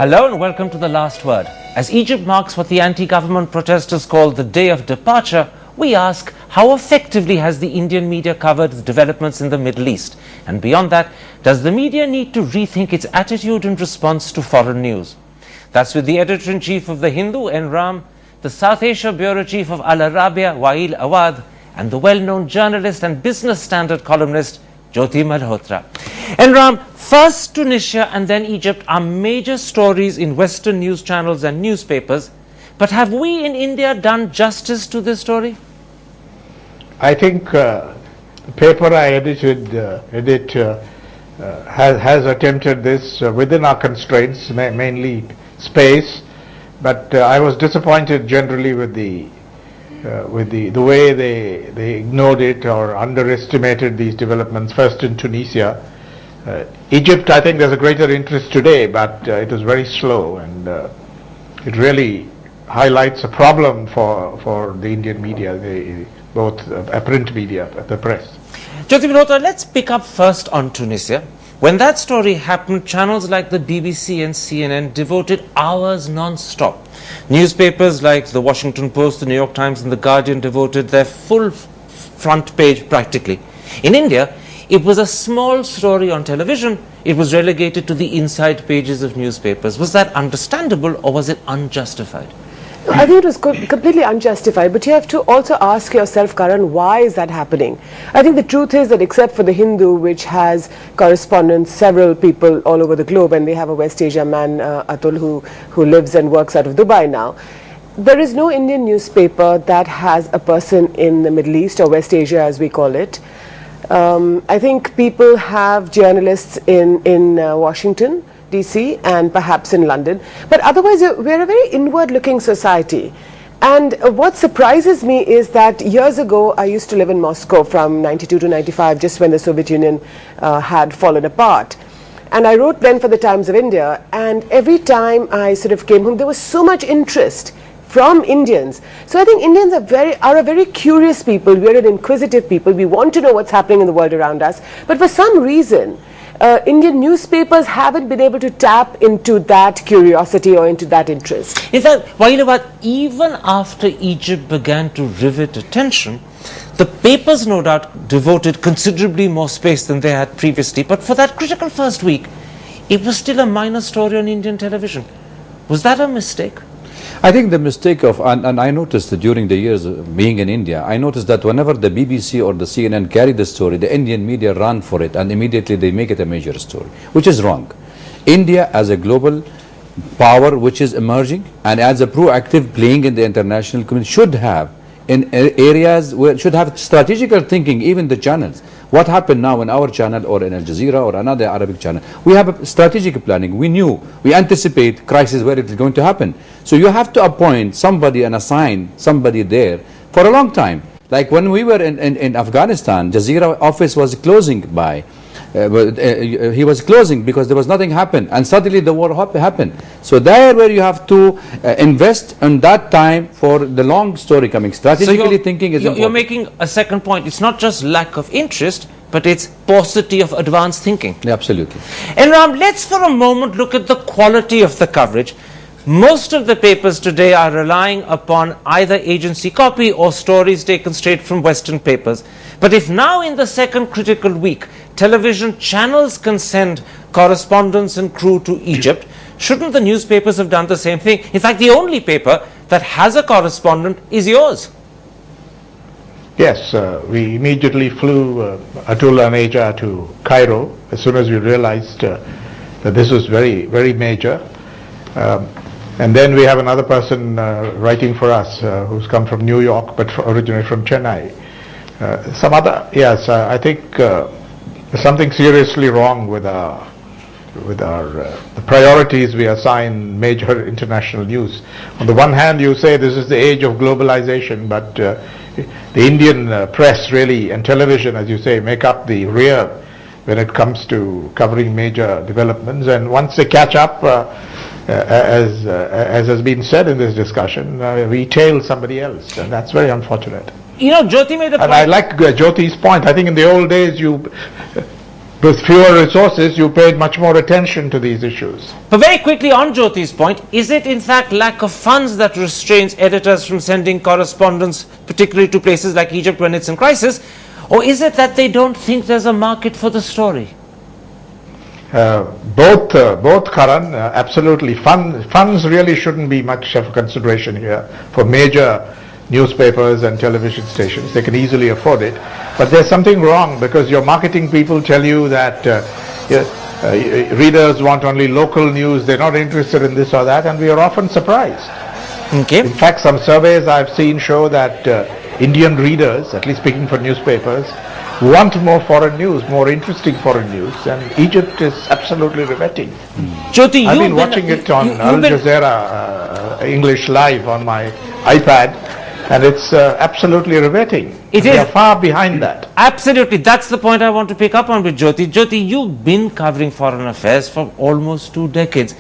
Hello and welcome to The Last Word. As Egypt marks what the anti-government protesters call the Day of Departure, we ask how effectively has the Indian media covered the developments in the Middle East? And beyond that, does the media need to rethink its attitude in response to foreign news? That's with the Editor-in-Chief of The Hindu, N.RAM, the South Asia Bureau Chief of Al Arabiya, Wael Awad, and the well-known journalist and Business Standard columnist, Jyoti Malhotra. N.RAM, first Tunisia and then Egypt are major stories in Western news channels and newspapers. But have we in India done justice to this story? I think the paper I edit has attempted this within our constraints, mainly space. But I was disappointed generally with the way they ignored it or underestimated these developments. First in Tunisia, Egypt. I think there's a greater interest today, but it was very slow, and it really highlights a problem for the Indian media, both print media, the press. Jyoti Malhotra, let's pick up first on Tunisia. When that story happened, channels like the BBC and CNN devoted hours non-stop. Newspapers like the Washington Post, the New York Times and the Guardian devoted their full front page practically. In India, it was a small story on television. It was relegated to the inside pages of newspapers. Was that understandable or was it unjustified? I think it was completely unjustified, but you have to also ask yourself, Karan, why is that happening? I think the truth is that except for the Hindu, which has correspondents, several people all over the globe, and they have a West Asia man, Atul, who lives and works out of Dubai now, there is no Indian newspaper that has a person in the Middle East, or West Asia as we call it. I think people have journalists in Washington, DC, and perhaps in London, but otherwise we're a very inward-looking society. And what surprises me is that years ago I used to live in Moscow from 92 to 95, just when the Soviet Union had fallen apart. And I wrote then for the Times of India, and every time I sort of came home, there was so much interest from Indians. So I think Indians are a very curious people. We're an inquisitive people. We want to know what's happening in the world around us. But for some reason, Indian newspapers haven't been able to tap into that curiosity or into that interest. In fact, even after Egypt began to rivet attention, the papers no doubt devoted considerably more space than they had previously. But for that critical first week, it was still a minor story on Indian television. Was that a mistake? I think the mistake and I noticed that during the years of being in India, I noticed that whenever the BBC or the CNN carry the story, the Indian media run for it and immediately they make it a major story, which is wrong. India as a global power which is emerging and as a proactive playing in the international community should have in areas where should have strategical thinking, even the channels. What happened now in our channel or in Al Jazeera or another Arabic channel? We have a strategic planning. We anticipate crisis where it is going to happen. So you have to appoint somebody and assign somebody there for a long time. Like when we were in Afghanistan, Jazeera office was closing he was closing because there was nothing happened, and suddenly the war happened. So there where you have to invest in that time for the long story coming. Strategically thinking is important. You're making a second point. It's not just lack of interest, but it's paucity of advanced thinking. Yeah, absolutely. N.RAM, let's for a moment look at the quality of the coverage. Most of the papers today are relying upon either agency copy or stories taken straight from Western papers. But if now in the second critical week, television channels can send correspondents and crew to Egypt, shouldn't the newspapers have done the same thing? In fact, the only paper that has a correspondent is yours. Yes, we immediately flew Atul and Aja to Cairo as soon as we realized that this was very, very major. And then we have another person writing for us who's come from New York but originally from Chennai. I think there's something seriously wrong with the priorities we assign major international news. On the one hand, you say this is the age of globalization, but the Indian press really and television, as you say, make up the rear when it comes to covering major developments. And once they catch up, as has been said in this discussion, we tail somebody else, and that's very unfortunate. You know, Jyoti made a point. And I like Jyoti's point. I think in the old days, with fewer resources, you paid much more attention to these issues. But very quickly on Jyoti's point, is it in fact lack of funds that restrains editors from sending correspondence, particularly to places like Egypt when it's in crisis, or is it that they don't think there's a market for the story? Both, Karan, absolutely. Funds really shouldn't be much of a consideration here for major newspapers and television stations. They can easily afford it. But there's something wrong, because your marketing people tell you that readers want only local news, they're not interested in this or that, and we are often surprised. Okay. In fact, some surveys I've seen show that Indian readers, at least speaking for newspapers, want more foreign news, more interesting foreign news, and Egypt is absolutely riveting. Jyoti, I've been watching it on Al Jazeera English Live on my iPad, and it's absolutely riveting. It We is. are far behind that. Absolutely, that's the point I want to pick up on with Jyoti. Jyoti, you've been covering foreign affairs for almost 2 decades.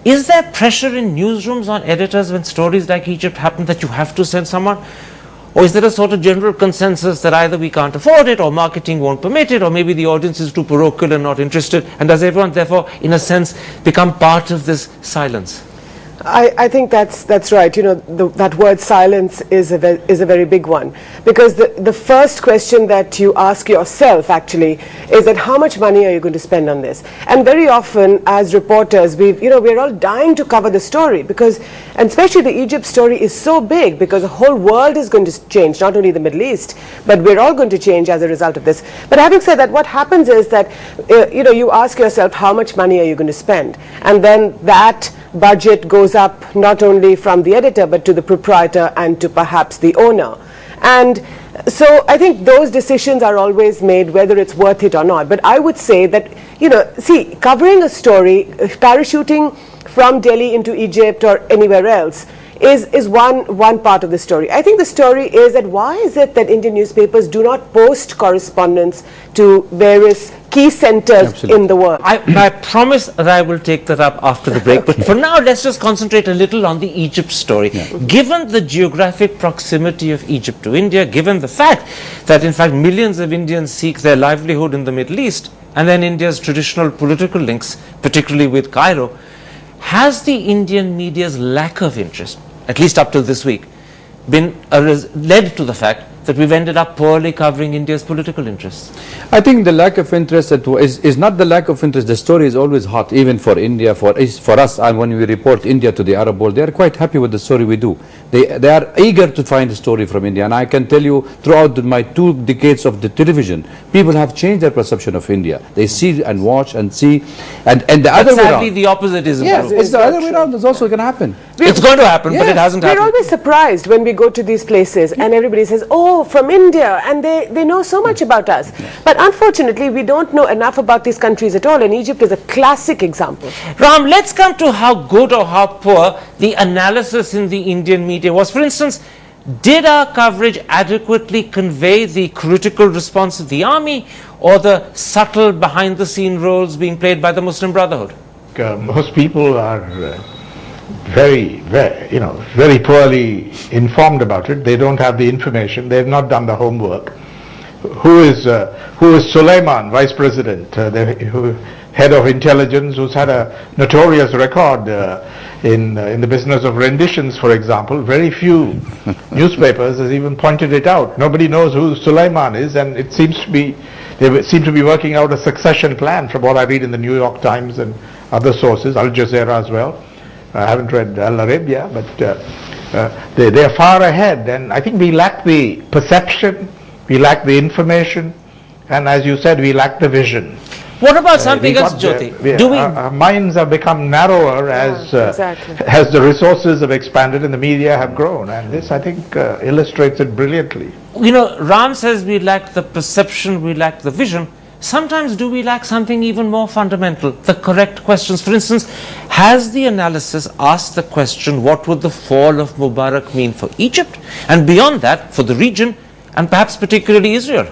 Is there pressure in newsrooms on editors when stories like Egypt happen that you have to send someone? Or is there a sort of general consensus that either we can't afford it, or marketing won't permit it, or maybe the audience is too parochial and not interested, and does everyone therefore, in a sense, become part of this silence? I think that's right. You know, that word silence is a very big one, because the first question that you ask yourself actually is that how much money are you going to spend on this? And very often as reporters, we're all dying to cover the story, because, and especially the Egypt story is so big, because the whole world is going to change, not only the Middle East, but we're all going to change as a result of this. But having said that, what happens is that you ask yourself how much money are you going to spend, and then that budget goes up not only from the editor but to the proprietor and to perhaps the owner. And so I think those decisions are always made whether it's worth it or not. But I would say that, see, covering a story, parachuting from Delhi into Egypt or anywhere else is one part of the story. I think the story is that why is it that Indian newspapers do not post correspondence to various key centers Absolutely. in the world? I promise that I will take that up after the break, but for now let's just concentrate a little on the Egypt story. Given the geographic proximity of Egypt to India, given the fact that in fact millions of Indians seek their livelihood in the Middle East, and then India's traditional political links, particularly with Cairo, has the Indian media's lack of interest, at least up till this week, been led to the fact that we've ended up poorly covering India's political interests? I think the lack of interest is not the lack of interest. The story is always hot, even for India, for us. And when we report India to the Arab world, they are quite happy with the story we do. They are eager to find a story from India. And I can tell you, throughout my 2 decades of the television, people have changed their perception of India. They see and watch and see, and the other way Sadly, around. the opposite isn't Yes, true. it's the other way around. It's also going to happen. It's going to happen, but Yes. it hasn't We're happened. always surprised when we go to these places and everybody says, oh, from India, and they know so much about us. But unfortunately, we don't know enough about these countries at all, and Egypt is a classic example. Ram, let's come to how good or how poor the analysis in the Indian media was. For instance, did our coverage adequately convey the critical response of the army, or the subtle behind-the-scene roles being played by the Muslim Brotherhood? Most people are very poorly informed about it. They don't have the information. They have not done the homework. Who is Suleiman, Vice President, the head of intelligence, who's had a notorious record in the business of renditions, for example? Very few newspapers has even pointed it out. Nobody knows who Suleiman is, and it seems to be they seem to be working out a succession plan, from what I read in the New York Times and other sources, Al Jazeera as well. I haven't read Al Arabia, but they are far ahead, and I think we lack the perception, we lack the information, and as you said, we lack the vision. What about something else, Jyoti? Our minds have become narrower exactly. as the resources have expanded and the media have grown, and this, I think, illustrates it brilliantly. Ram says we lack the perception, we lack the vision. Sometimes do we lack something even more fundamental, the correct questions? For instance, has the analysis asked the question, what would the fall of Mubarak mean for Egypt? And beyond that, for the region, and perhaps particularly Israel?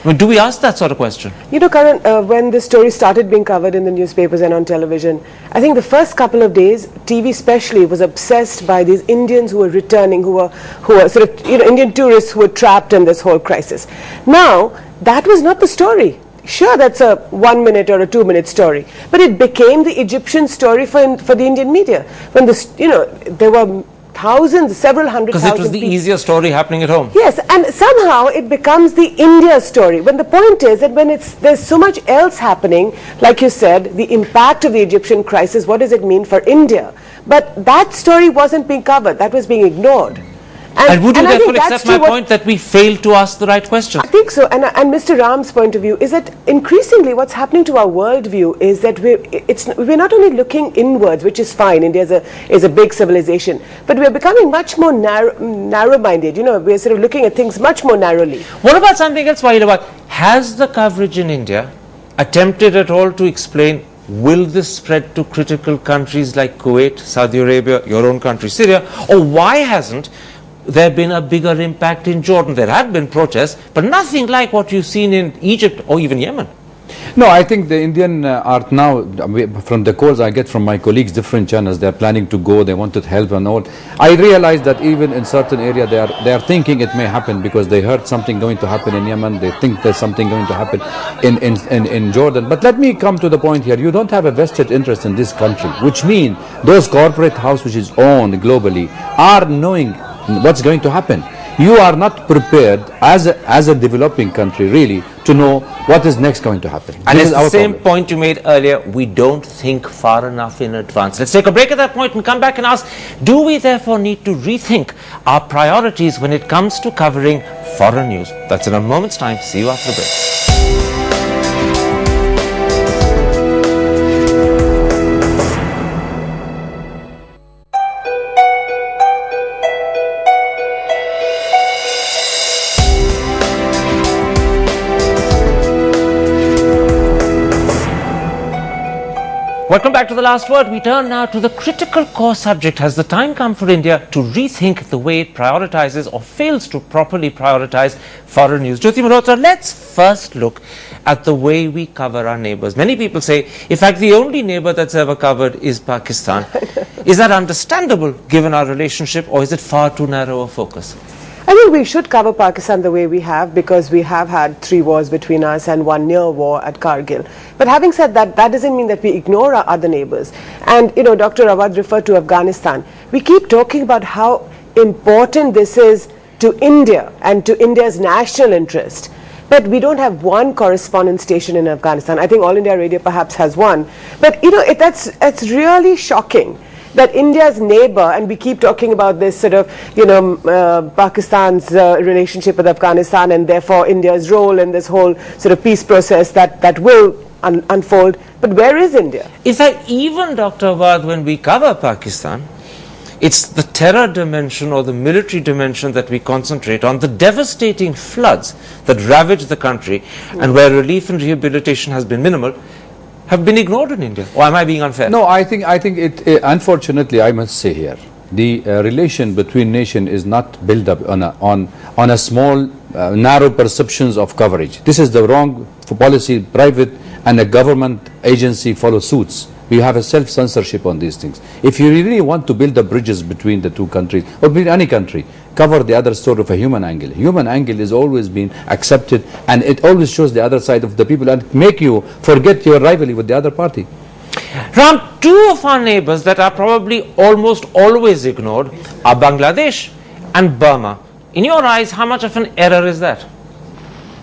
I mean, do we ask that sort of question? Karan, when this story started being covered in the newspapers and on television, I think the first couple of days, TV especially, was obsessed by these Indians who were returning, who were sort of, Indian tourists who were trapped in this whole crisis. Now, that was not the story. sure, that's a 1 minute or a 2 minute story, but it became the Egyptian story for the Indian media. When there were thousands, several hundred thousand. Because it was the easier story happening at home. Yes, and somehow it becomes the India story. When the point is that when there's so much else happening, like you said, the impact of the Egyptian crisis, what does it mean for India? But that story wasn't being covered, that was being ignored. And would you therefore accept my point that we failed to ask the right questions? I think so, and Mr. Ram's point of view is that increasingly what's happening to our worldview is that we're not only looking inwards, which is fine, India is a big civilization, but we're becoming much more narrow-minded, we're sort of looking at things much more narrowly. What about something else, Wahid? Has the coverage in India attempted at all to explain, will this spread to critical countries like Kuwait, Saudi Arabia, your own country, Syria, or why hasn't there been a bigger impact in Jordan? There have been protests, but nothing like what you've seen in Egypt or even Yemen. No, I think the Indian art now, from the calls I get from my colleagues, different channels, they are planning to go, they wanted help and all. I realize that even in certain area they are thinking it may happen because they heard something going to happen in Yemen, they think there's something going to happen in Jordan. But let me come to the point here, you don't have a vested interest in this country, which means those corporate houses which is owned globally are knowing what's going to happen. You are not prepared as a developing country really to know what is next going to happen. And it's the same point you made earlier, we don't think far enough in advance. Let's take a break at that point and come back and ask, do we therefore need to rethink our priorities when it comes to covering foreign news? That's in a moment's time. See you after the break. Welcome back to The Last Word. We turn now to the critical core subject. Has the time come for India to rethink the way it prioritizes or fails to properly prioritize foreign news? Jyoti Malhotra, let's first look at the way we cover our neighbors. Many people say, in fact, the only neighbor that's ever covered is Pakistan. Is that understandable given our relationship, or is it far too narrow a focus? I think we should cover Pakistan the way we have, because we have had 3 wars between us and 1 near war at Kargil. But having said that, that doesn't mean that we ignore our other neighbors. And, Dr. Awad referred to Afghanistan. We keep talking about how important this is to India and to India's national interest. But we don't have one correspondent station in Afghanistan. I think All India Radio perhaps has one. But, it's really shocking that India's neighbor, and we keep talking about this sort of, Pakistan's relationship with Afghanistan, and therefore India's role in this whole sort of peace process that will unfold. But where is India? In fact, even Dr. Awad, when we cover Pakistan, it's the terror dimension or the military dimension that we concentrate on, the devastating floods that ravage the country, and where relief and rehabilitation has been minimal, have been ignored in India. Or am I being unfair? No, I think it unfortunately, I must say here, the relation between nation is not built up on a small, narrow perceptions of coverage. This is the wrong policy. Private and a government agency follow suits. We have a self-censorship on these things. If you really want to build the bridges between the two countries, or between any country, cover the other side of a human angle. Human angle has always been accepted, and it always shows the other side of the people and make you forget your rivalry with the other party. Ram, 2 of our neighbors that are probably almost always ignored are Bangladesh and Burma. In your eyes, how much of an error is that?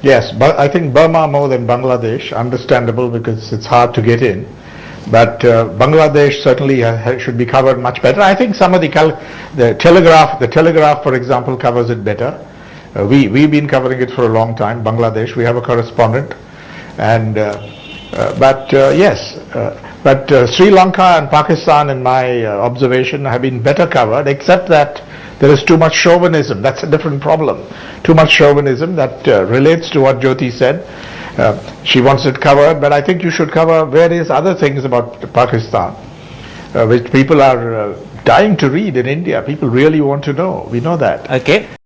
Yes, but I think Burma more than Bangladesh, understandable because it's hard to get in. But Bangladesh certainly should be covered much better. I think some of the Telegraph, for example, covers it better. We've been covering it for a long time. Bangladesh, we have a correspondent, and Sri Lanka and Pakistan, in my observation, have been better covered, except that there is too much chauvinism. That's a different problem. Too much chauvinism that relates to what Jyoti said. She wants it covered, but I think you should cover various other things about Pakistan, which people are dying to read in India. People really want to know. We know that. Okay.